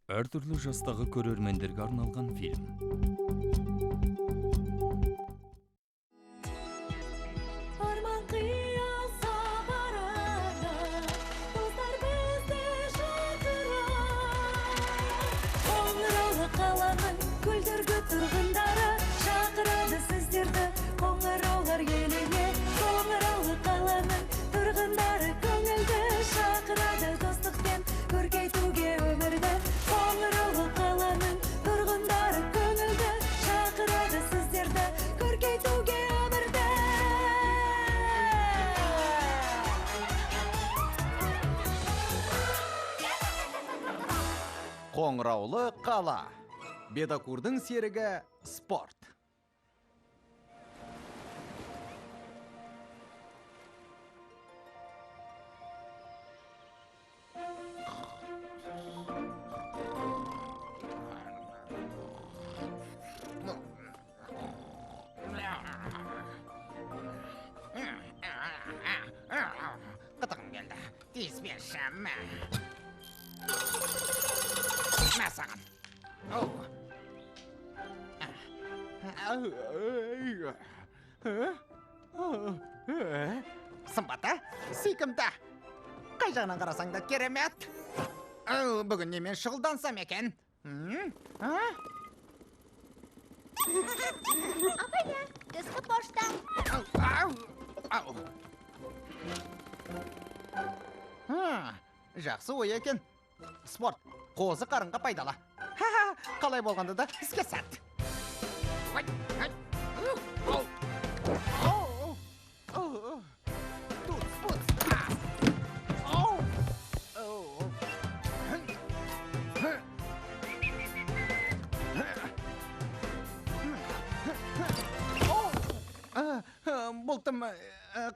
Әртүрлі жастағы көрермендерге арналған фильм. Арман қиялса барады, достар бізді шақырады. Қоңыраулы қаланың көлдіргі тұрғындары шақырады сіздерді, қоңыраулар еліне. Қоңыраулы қаланың тұрғындары көңілді шақырады, достықпен көркейтуге өмірді. Қоңыраулы қаланың тұрғындары көңілді шақырады сіздерді, көркейтуге өмірді. Қоңыраулы қала. Бедокурдың серігі спорт. Қытығым келді. Тиіспеші. Мә саған. Сымбаты, сүйкімді. Қай жағынан қарасаң да керемет. Бүгін немен шұғылдансам екен? Апайда, түскі пошта. Жақсы ой екен. Спорт қозы қарынға пайдалы. Қалай болғанда да іске сәт. Болтым,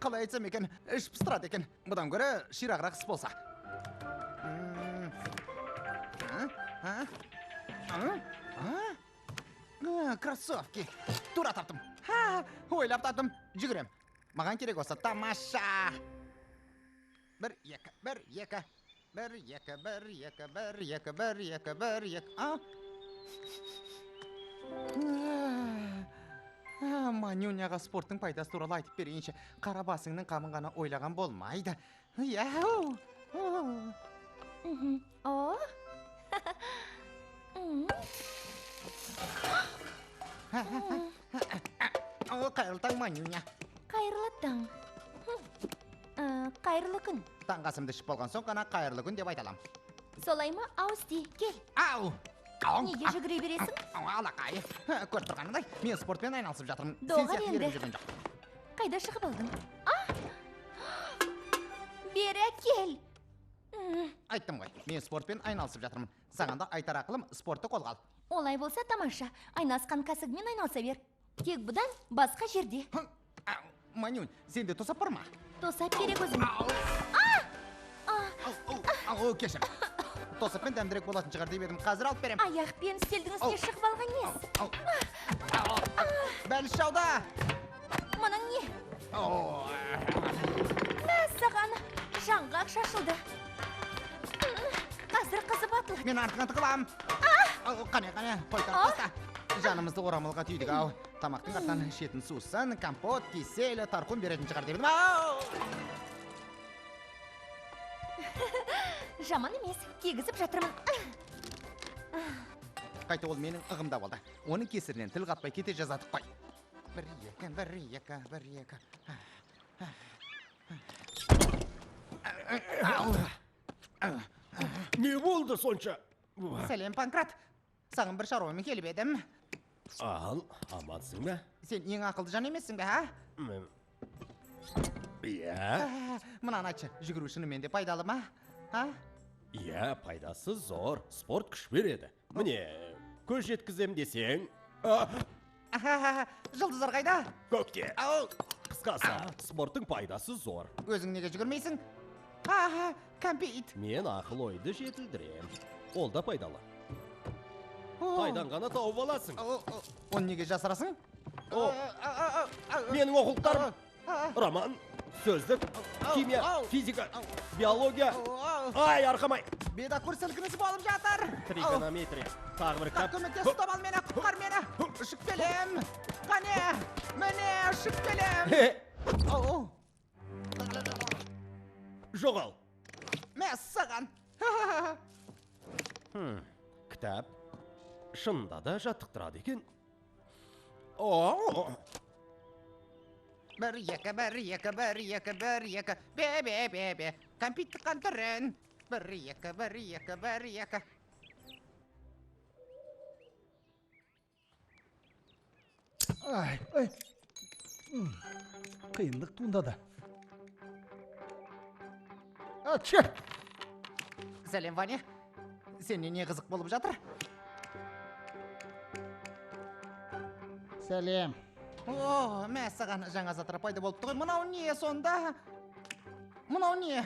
қалай айтсам екен, іш пыстырады екен. Бұдан көрі ширағырақ іс болса. Кроссовки. Тура таптым. Ойлап таптым. Жүгірем. Маған керек осы тамаша. Бір, екі. Манюняға спорттың пайдасы туралы айтып берейінші. Қара басыңның қамын ғана ойлаған болмайды. О? Қайырлы таң, Манюня. Қайырлы таң. Қайырлы күн. Таңғасымды ішіп болған соң қана қайырлы күн деп айталам. Солай ма, Аусти, кел. Неге жүгіре бересің? Алақай. Көріп тұрғанындай, мен спортпен айналысып жатырмын. Доғар енді. Қайда шығып алдың? Бері кел. Айттым ғой, мен спортпен айналысып жатырмын. Саған да айтар ақылым спортты қолға ал. Олай болса тамаша. Айнасқан кәсігімен айналса бер. Тек бұдан басқа жерде. Манюнь, сенде тосап бар ма? Тосап керек өзім. Кешір. Тосаппен дәмдірек болатын шығар деп едім. Қазір алып берем. Аяқпен үстелдің үстіне шығып алған ес. Бәліш жауда. Мұның не? Мәссаған жаңғақ шашылды. Қазір қызып атыл. Мен артыңа тығылам. Қане, қойтар қоста. Жанымызды орамалға түйдік ау. Тамақтың артынан шетін сусын, компот, киселі, тарқын беретін шығар деп едім. Жаман емес, кегізіп жатырмын. Қайта ол менің ығымда болды. Оның кесірінен тіл қатпай кете жазадық қой. Бір, екі. Не болды сонша? Сәлем, Панкрат. Саған бір шаруамен келіп едім. Ал, амансың ба? Сен ең ақылды жан емессің бе, ха? Иә. Мұнан айтшы, жүгіру шынымен де пайдалы ма? Иә, пайдасы зор. Спорт күш береді. Міне, көз жеткізем десең. Жұлдыздар қайда? Көкте. Қысқасы, спорттың пайдасы зор. Өзің неге жүгірмейсің? Кәмпит. Мен ақыл ойды жетілдірем. Ол да пайдалы. Пайдан ғана тауып аласың. Оны неге жасырасың? Менің оқулықтарым. роман, сөздік, химия, ау. физика, биология. Ай, арқамай. Бедокур сілкінісі болып жатыр. Тригонометрия. Тағы бір кітап. Көмектес, ұстап ал мені, құтқар мені. Ұшып келем. Қане, міне ұшып келем. Жоғал. Мәссаған. Кітап. Шынында да жаттықтырады екен. О, Бір, екі, бір, екі, бір, екі, бір, екі. Бе. Компьютер қантырын. Бір, екі, бір, екі, бір, екі. Ай. Қиындық туындады. Ачы! Сәлем, Ваня. Сенде не қызық болып жатыр? Сәлем. О, мәссаған жаңа заттар пайда болыпты ғой. Мынау не сонда? Мынау не?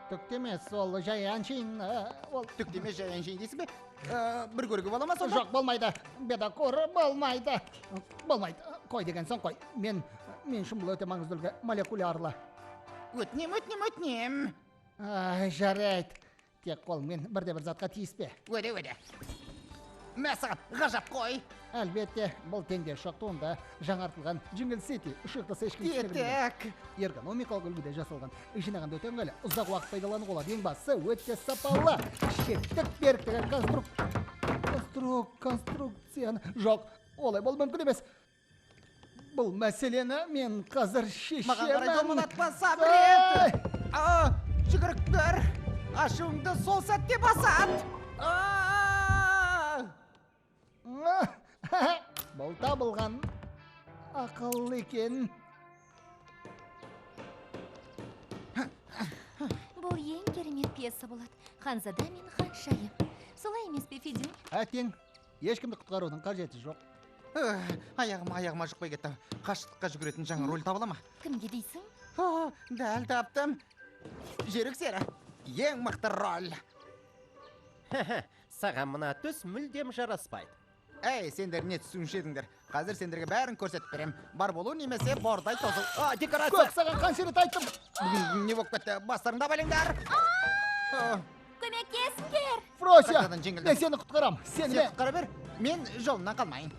Түктемес, ол жай әншейін, ол... Түктеме жай әншейін дейсің бе? Бір көрге бола ма сонда? Жоқ, болмайды. Бедокур, болмайды. Болмайды. Қой деген соң қой. Мен үшін бұл өте маңызды үлгі молекулярлы. Өтінем. Жарайды. Тек қолмен бірде-бір затқа тиіспе. Өде. Мәссаған, ғажап қой. Әлбетте, бұл теңде шоқ туынды жаңартылған Jingle City ұшықтысы ешкім Кетек. Ергономикалық үлгіде жасалған. Жинағанда өте ыңғайлы, ұзақ уақыт пайдалануға болады. Ең бастысы өте сапалы. Шеттік беріктігі конструкцияны. Жоқ, олай бол мүмкін емес. Бұл мәселені мен қазір шешемін. Маған қарай домалатпа, сабырет. Жүгіріктер, ашуыңды сол сәтте басат. Бұл табылған ақыл екен. Бұл ең керемет пьеса болады. Ханзада мен ханшайым. Солай емес пе, Федин? Әтең, ешкімді құтқарудың қажеті жоқ. Аяғыма жұқпай кетті. Қашықтыққа жүгіретін жаңа рөл табыла ма? Кімге дейсің? Дәл таптым. Жерік сері, ең мықты рөл. Саған мына түс мүлдем жараспайды. Әй, сендер не түсінші едіңдер. Қазір сендерге бәрін көрсетіп берем. Бар болу немесе бордай тозыл. Декорация. Көк саған қанша рет айттым. Бүгін не болып кетті? Бастарыңда балеңдер. Көмектесіңдер! Фрося, Қайтадан жеңілдім. мен сені құтқарам. Сен Сені... құтқара бер. Мен жолымнан қалмайын.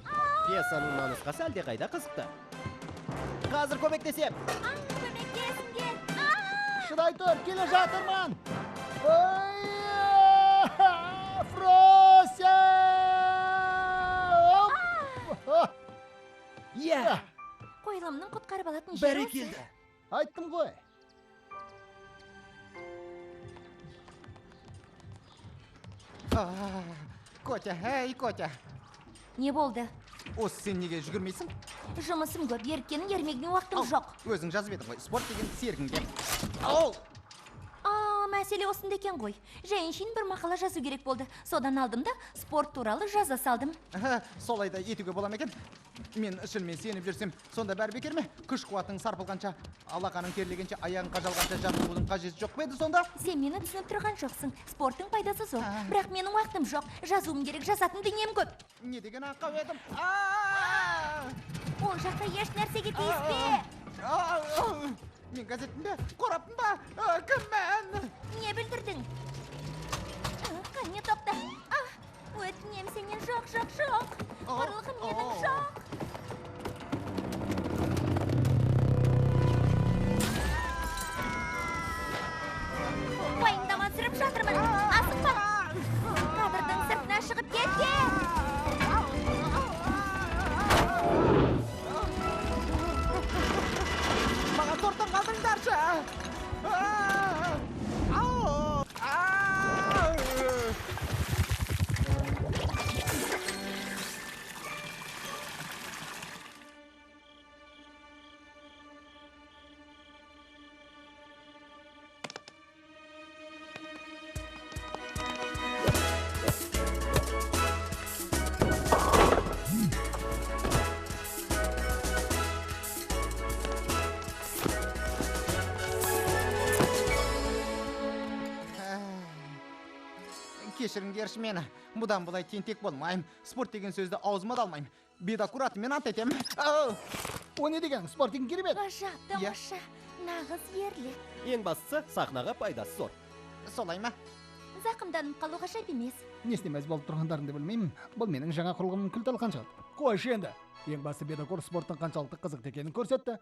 Пьесаның нұсқасы әлде қайда қызықты. Қазір көмектесем. Көмектесіңдер! Шыдай тұр, келе жатырмын. Фрося! Иә, Қойылымның құтқарып алатын жері осы. бәрекелді. Айттым ғой. Котя, әй, Котя. Не болды? Осы сен неге жүгірмейсің? Жұмысым көп, еріккенің ермегіне уақытым жоқ. Өзің жазып едің ғой, спорт деген серігіңде. Мәселе осында екен ғой. Жайыншейін бір мақала жазу керек болды. Содан алдым да спорт туралы жаза салдым. Солай да етуге бола ма екен? Мен шынымен сеніп жүрсем, сонда бәрі бекер ме? Күш қуатың сарпылғанша, алақаның терлегенше, аяғың қажалғанша жаттығудың қажеті жоқ па еді сонда? Сен мені түсініп тұрған жоқсың. Спорттың пайдасы зор. Бірақ менің уақытым жоқ. Жазуым керек, жазатын дүнием көп. Не деген ақау едім? Ол жақта еш нәрсеге тиіспе. Мен газеттім бе? Қораптым ба? Кіммән? Не білдірдің? Қане топта. Өтінем сенен жоқ. Құрлығым менің жоқ. Уайымдама түсіріп жатырмын. Асықпа. Кадырдың сыртына шығып кетке. Маған торттан қалдыңдаршы. Кешіріңдерші мені. Бұдан бұлай тентек болмайым. Спорт деген сөзді аузыма да алмайым. Бедокур атымен ант етем. О не деген спортың керемет. Ғажап, тамаша, нағыз ерлік. Ең бастысы сахнаға пайдасы зор. Солай ма? Зақымданып қалу ғажап емес. Не істемес болып тұрғандарыңды білмеймін. Бұл менің жаңа құрылғымның кілт алған шығар. Қойшы енді. Ең басты бедокур спорттың қаншалықты қызықты екенін көрсетті.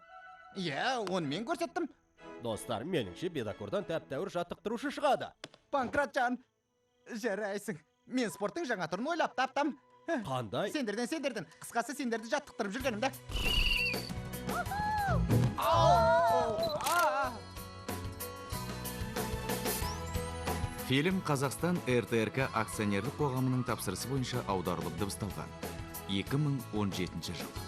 Иә, оны мен көрсеттім. Достар, меніңше бедокурдан тәп-тәуір жаттықтырушы шығады. Панкратжан, жарайсың. Мен спорттың жаңа түрін ойлап таптым. Қандай? Сендерден. Қысқасы сендерді жаттықтырып жүргенімді. Фильм Қазақстан РТРК акционерлік қоғамының тапсырысы бойынша аударылып дыбысталған. 2017 жыл.